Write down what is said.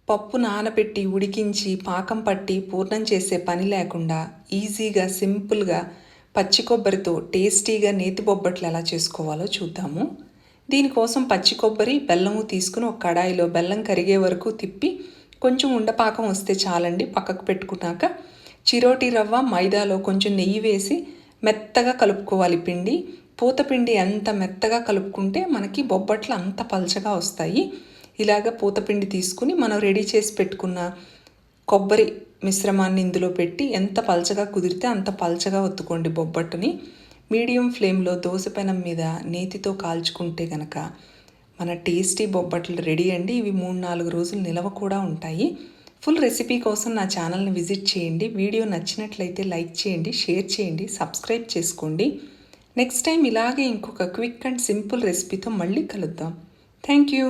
పప్పు నానబెట్టి ఉడికించి పాకం పట్టి పూర్ణం చేసే పని లేకుండా ఈజీగా సింపుల్గా పచ్చి కొబ్బరితో టేస్టీగా నేతి బొబ్బట్లు ఎలా చేసుకోవాలో చూద్దాము. దీనికోసం పచ్చి కొబ్బరి బెల్లము తీసుకుని ఒక కడాయిలో బెల్లం కరిగే వరకు తిప్పి కొంచెం ఉండపాకం వస్తే చాలండి. పక్కకు పెట్టుకున్నాక చిరోటి రవ్వ మైదాలో కొంచెం నెయ్యి వేసి మెత్తగా కలుపుకోవాలి. పిండి పూతపిండి ఎంత మెత్తగా కలుపుకుంటే మనకి బొబ్బట్లు అంత పల్చగా వస్తాయి. ఇలాగ పూతపిండి తీసుకుని మనం రెడీ చేసి పెట్టుకున్న కొబ్బరి మిశ్రమాన్ని ఇందులో పెట్టి ఎంత పల్చగా కుదిరితే అంత పల్చగా ఒత్తుకోండి. బొబ్బట్టుని మీడియం ఫ్లేమ్లో దోశ పెనం మీద నేతితో కాల్చుకుంటే కనుక మన టేస్టీ బొబ్బట్లు రెడీ అండి. ఇవి 3-4 రోజులు నిలవ కూడా ఉంటాయి. ఫుల్ రెసిపీ కోసం నా ఛానల్ని విజిట్ చేయండి. వీడియో నచ్చినట్లయితే లైక్ చేయండి, షేర్ చేయండి, సబ్స్క్రైబ్ చేసుకోండి. నెక్స్ట్ టైం ఇలాగే ఇంకొక క్విక్ అండ్ సింపుల్ రెసిపీతో మళ్ళీ కలుద్దాం. Thank you.